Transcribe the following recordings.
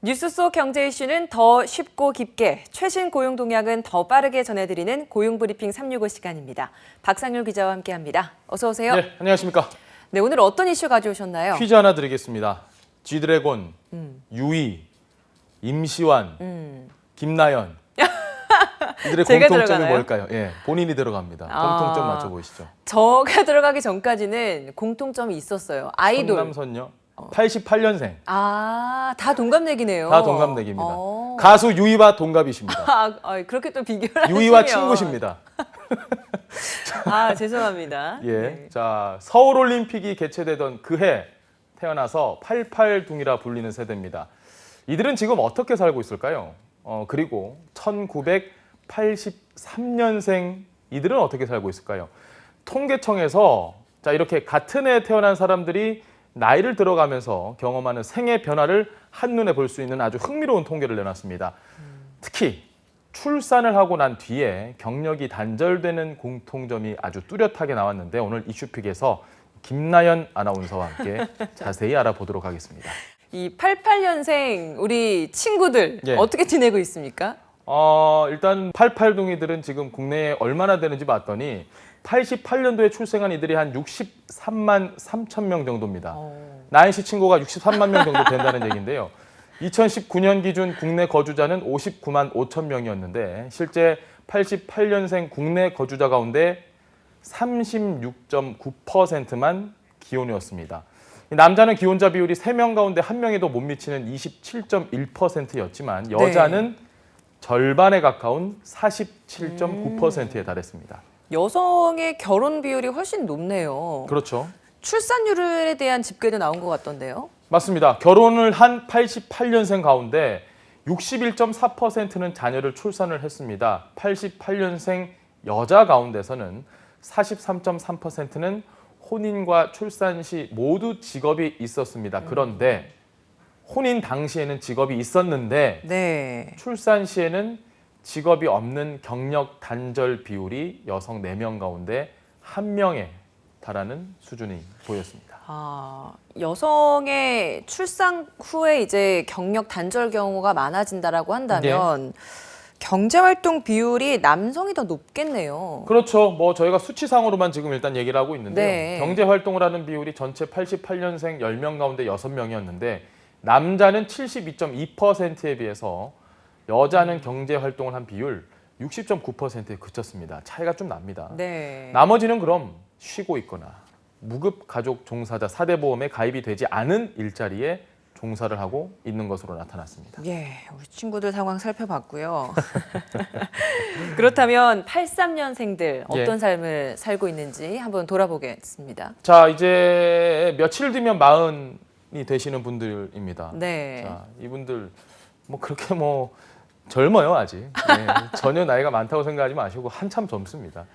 뉴스 속 경제 이슈는 더 쉽고 깊게, 최신 고용 동향은 더 빠르게 전해드리는 고용브리핑 365 시간입니다. 박상률 기자와 함께합니다. 어서 오세요. 네, 안녕하십니까. 네, 오늘 어떤 이슈 가져오셨나요? 퀴즈 하나 드리겠습니다. G드래곤, 유이, 임시완, 김나연. 이들의 제가 공통점이 들어가나요? 뭘까요? 예, 본인이 들어갑니다. 공통점 맞춰보시죠. 저가 들어가기 전까지는 공통점이 있었어요. 아이돌. 성남선녀, 88년생. 다 동갑내기네요. 다 동갑내기입니다. 가수 유이와 동갑이십니다. 그렇게 또 비교를 유이와 하시면. 친구십니다. 죄송합니다. 예, 네. 자, 서울올림픽이 개최되던 그해 태어나서 88둥이라 불리는 세대입니다. 이들은 지금 어떻게 살고 있을까요? 그리고 1983년생 이들은 어떻게 살고 있을까요? 통계청에서 자, 이렇게 같은 해에 태어난 사람들이 나이를 들어가면서 경험하는 생애 변화를 한눈에 볼 수 있는 아주 흥미로운 통계를 내놨습니다. 특히 출산을 하고 난 뒤에 경력이 단절되는 공통점이 아주 뚜렷하게 나왔는데 오늘 이슈픽에서 김나연 아나운서와 함께 자세히 알아보도록 하겠습니다. 이 88년생 우리 친구들 예. 어떻게 지내고 있습니까? 일단 88둥이들은 지금 국내에 얼마나 되는지 봤더니 88년도에 출생한 이들이 한 63만 3천 명 정도입니다. 나연 씨 친구가 63만 명 정도 된다는 얘기인데요. 2019년 기준 국내 거주자는 59만 5천 명이었는데 실제 88년생 국내 거주자 가운데 36.9%만 기혼이었습니다. 남자는 기혼자 비율이 3명 가운데 1명에도 못 미치는 27.1%였지만 여자는 절반에 가까운 47.9%에 달했습니다. 여성의 결혼 비율이 훨씬 높네요. 그렇죠. 출산율에 대한 집계도 나온 것 같던데요. 맞습니다. 결혼을 한 88년생 가운데 61.4%는 자녀를 출산을 했습니다. 88년생 여자 가운데서는 43.3%는 혼인과 출산 시 모두 직업이 있었습니다. 그런데 혼인 당시에는 직업이 있었는데 네. 출산 시에는 직업이 없는 경력 단절 비율이 여성 4명 가운데 1명에 달하는 수준이 보였습니다. 여성의 출산 후에 이제 경력 단절 경우가 많아진다라고 한다면 경제활동 비율이 남성이 더 높겠네요. 그렇죠. 뭐 저희가 수치상으로만 지금 일단 얘기를 하고 있는데요. 네. 경제활동을 하는 비율이 전체 88년생 10명 가운데 6명이었는데 남자는 72.2%에 비해서 여자는 경제활동을 한 비율 60.9%에 그쳤습니다. 차이가 좀 납니다. 네. 나머지는 그럼 쉬고 있거나 무급 가족 종사자 4대 보험에 가입이 되지 않은 일자리에 종사를 하고 있는 것으로 나타났습니다. 예, 우리 친구들 상황 살펴봤고요. 그렇다면 83년생들 어떤 삶을 살고 있는지 한번 돌아보겠습니다. 자, 이제 며칠 뒤면 40이 되시는 분들입니다. 네. 자, 이분들 뭐 그렇게 뭐 젊어요 아직. 네, 전혀 나이가 많다고 생각하지 마시고 한참 젊습니다.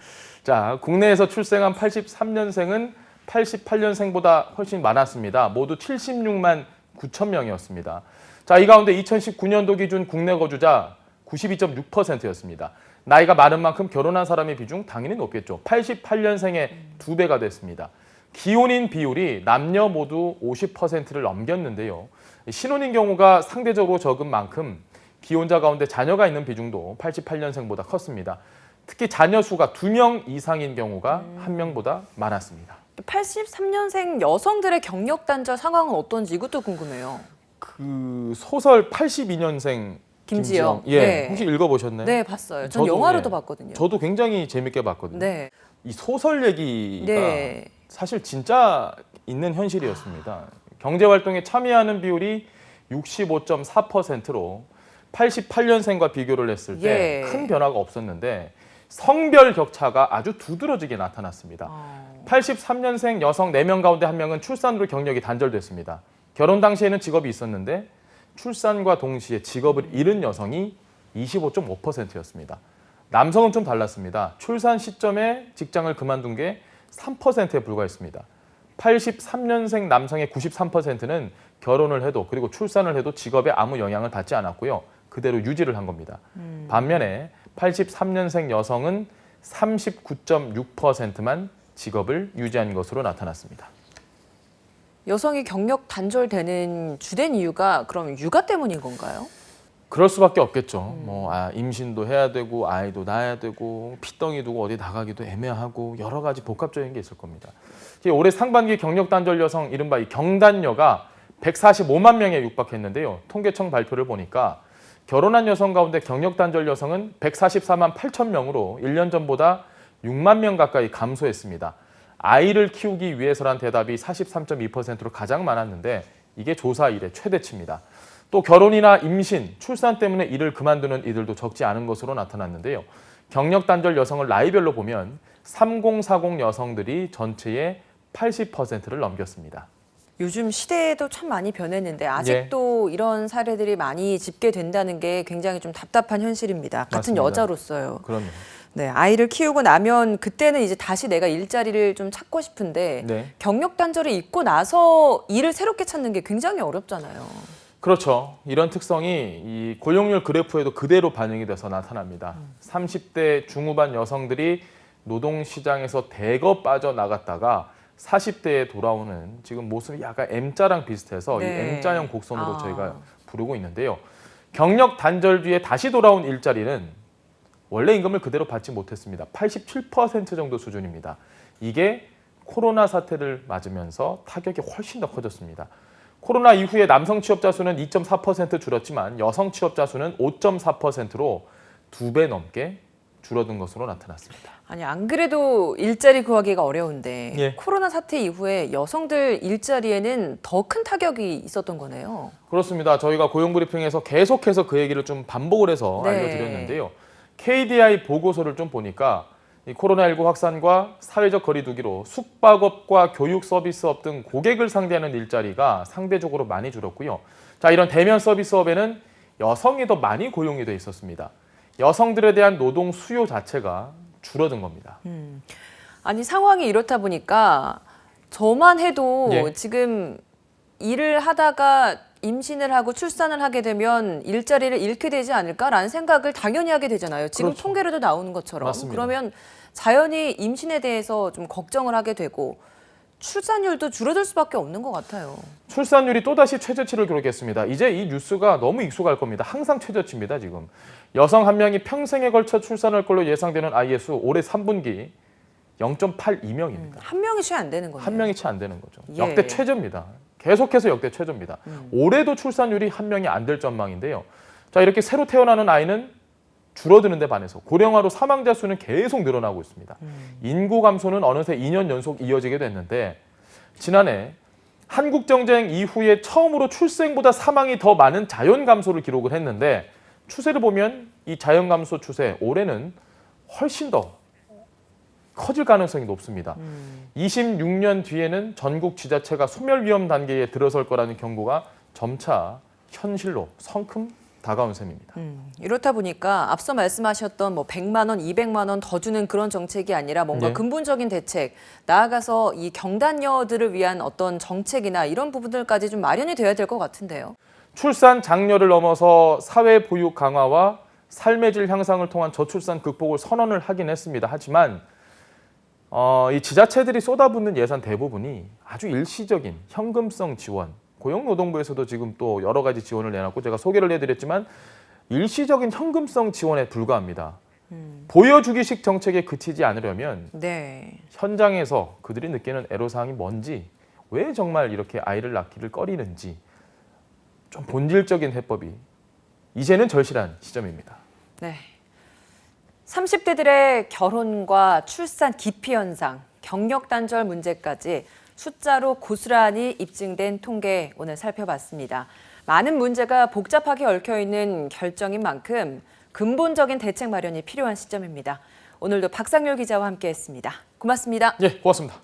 자, 국내에서 출생한 83년생은 88년생보다 훨씬 많았습니다. 모두 76만 9천 명이었습니다. 자, 이 가운데 2019년도 기준 국내 거주자 92.6%였습니다. 나이가 많은 만큼 결혼한 사람의 비중 당연히 높겠죠. 88년생의 2배가 됐습니다. 기혼인 비율이 남녀 모두 50%를 넘겼는데요. 신혼인 경우가 상대적으로 적은 만큼 기혼자 가운데 자녀가 있는 비중도 88년생보다 컸습니다. 특히 자녀 수가 2명 이상인 경우가 1명보다 많았습니다. 83년생 여성들의 경력 단절 상황은 어떤지 이것도 궁금해요. 그 소설 82년생 김지영. 예, 네. 혹시 읽어보셨나요? 네, 봤어요. 전 저도, 영화로도 예. 봤거든요. 저도 굉장히 재밌게 봤거든요. 네. 이 소설 얘기가 네. 사실 진짜 있는 현실이었습니다. 경제활동에 참여하는 비율이 65.4%로 88년생과 비교를 했을 때 큰 변화가 없었는데 성별 격차가 아주 두드러지게 나타났습니다. 83년생 여성 4명 가운데 1명은 출산으로 경력이 단절됐습니다. 결혼 당시에는 직업이 있었는데 출산과 동시에 직업을 잃은 여성이 25.5%였습니다. 남성은 좀 달랐습니다. 출산 시점에 직장을 그만둔 게 3%에 불과했습니다. 83년생 남성의 93%는 결혼을 해도 그리고 출산을 해도 직업에 아무 영향을 받지 않았고요. 그대로 유지를 한 겁니다. 반면에 83년생 여성은 39.6%만 직업을 유지한 것으로 나타났습니다. 여성이 경력 단절되는 주된 이유가 그럼 육아 때문인 건가요? 그럴 수밖에 없겠죠. 임신도 해야 되고 아이도 낳아야 되고 핏덩이 두고 어디 나가기도 애매하고 여러 가지 복합적인 게 있을 겁니다. 올해 상반기 경력 단절 여성 이른바 이 경단녀가 145만 명에 육박했는데요. 통계청 발표를 보니까 결혼한 여성 가운데 경력 단절 여성은 144만 8천 명으로 1년 전보다 6만 명 가까이 감소했습니다. 아이를 키우기 위해서란 대답이 43.2%로 가장 많았는데 이게 조사 이래 최대치입니다. 또 결혼이나 임신, 출산 때문에 일을 그만두는 이들도 적지 않은 것으로 나타났는데요. 경력 단절 여성을 나이별로 보면 3040 여성들이 전체의 80%를 넘겼습니다. 요즘 시대도 참 많이 변했는데 아직도 이런 사례들이 많이 집계된다는 게 굉장히 좀 답답한 현실입니다. 같은 맞습니다. 여자로서요. 그럼요. 네, 아이를 키우고 나면 그때는 이제 다시 내가 일자리를 좀 찾고 싶은데 네. 경력 단절을 잊고 나서 일을 새롭게 찾는 게 굉장히 어렵잖아요. 그렇죠. 이런 특성이 이 고용률 그래프에도 그대로 반영이 돼서 나타납니다. 30대 중후반 여성들이 노동시장에서 대거 빠져나갔다가 40대에 돌아오는 지금 모습이 약간 M자랑 비슷해서 이 네. M자형 곡선으로 저희가 부르고 있는데요. 경력 단절 뒤에 다시 돌아온 일자리는 원래 임금을 그대로 받지 못했습니다. 87% 정도 수준입니다. 이게 코로나 사태를 맞으면서 타격이 훨씬 더 커졌습니다. 코로나 이후에 남성 취업자 수는 2.4% 줄었지만 여성 취업자 수는 5.4%로 2배 넘게 줄어든 것으로 나타났습니다. 아니 안 그래도 일자리 구하기가 어려운데 예. 코로나 사태 이후에 여성들 일자리에는 더 큰 타격이 있었던 거네요. 그렇습니다. 저희가 고용브리핑에서 계속해서 그 얘기를 좀 반복을 해서 네. 알려드렸는데요. KDI 보고서를 좀 보니까 이 코로나19 확산과 사회적 거리두기로 숙박업과 교육 서비스업 등 고객을 상대하는 일자리가 상대적으로 많이 줄었고요. 자, 이런 대면 서비스업에는 여성이 더 많이 고용이 돼 있었습니다. 여성들에 대한 노동 수요 자체가 줄어든 겁니다. 아니 상황이 이렇다 보니까 저만 해도 예. 지금 일을 하다가 임신을 하고 출산을 하게 되면 일자리를 잃게 되지 않을까라는 생각을 당연히 하게 되잖아요. 지금 그렇죠. 통계로도 나오는 것처럼. 맞습니다. 그러면 자연히 임신에 대해서 좀 걱정을 하게 되고 출산율도 줄어들 수밖에 없는 것 같아요. 출산율이 또다시 최저치를 기록했습니다. 이제 이 뉴스가 너무 익숙할 겁니다. 항상 최저치입니다, 지금. 여성 한 명이 평생에 걸쳐 출산할 걸로 예상되는 아이의 수 올해 3분기 0.82명입니다. 한 명이 채 안 되는 거예요. 한 명이 채 안 되는 거죠. 예. 역대 최저입니다. 계속해서 역대 최저입니다. 올해도 출산율이 한 명이 안 될 전망인데요. 자, 이렇게 새로 태어나는 아이는 줄어드는 데 반해서 고령화로 사망자 수는 계속 늘어나고 있습니다. 인구 감소는 어느새 2년 연속 이어지게 됐는데 지난해 한국정쟁 이후에 처음으로 출생보다 사망이 더 많은 자연 감소를 기록을 했는데 추세를 보면 이 자연 감소 추세 올해는 훨씬 더 커질 가능성이 높습니다. 26년 뒤에는 전국 지자체가 소멸 위험 단계에 들어설 거라는 경고가 점차 현실로 성큼 다가온 셈입니다. 이렇다 보니까 앞서 말씀하셨던 뭐 100만 원, 200만 원 더 주는 그런 정책이 아니라 뭔가 네. 근본적인 대책, 나아가서 이 경단녀들을 위한 어떤 정책이나 이런 부분들까지 좀 마련이 돼야 될 것 같은데요. 출산 장려를 넘어서 사회 보육 강화와 삶의 질 향상을 통한 저출산 극복을 선언을 하긴 했습니다. 하지만 이 지자체들이 쏟아붓는 예산 대부분이 아주 일시적인 현금성 지원, 고용노동부에서도 지금 또 여러 가지 지원을 내놨고 제가 소개를 해드렸지만 일시적인 현금성 지원에 불과합니다. 보여주기식 정책에 그치지 않으려면 네. 현장에서 그들이 느끼는 애로사항이 뭔지, 왜 정말 이렇게 아이를 낳기를 꺼리는지 좀 본질적인 해법이 이제는 절실한 시점입니다. 네. 30대들의 결혼과 출산 기피 현상, 경력 단절 문제까지 숫자로 고스란히 입증된 통계 오늘 살펴봤습니다. 많은 문제가 복잡하게 얽혀있는 결정인 만큼 근본적인 대책 마련이 필요한 시점입니다. 오늘도 박상률 기자와 함께했습니다. 고맙습니다. 예, 고맙습니다.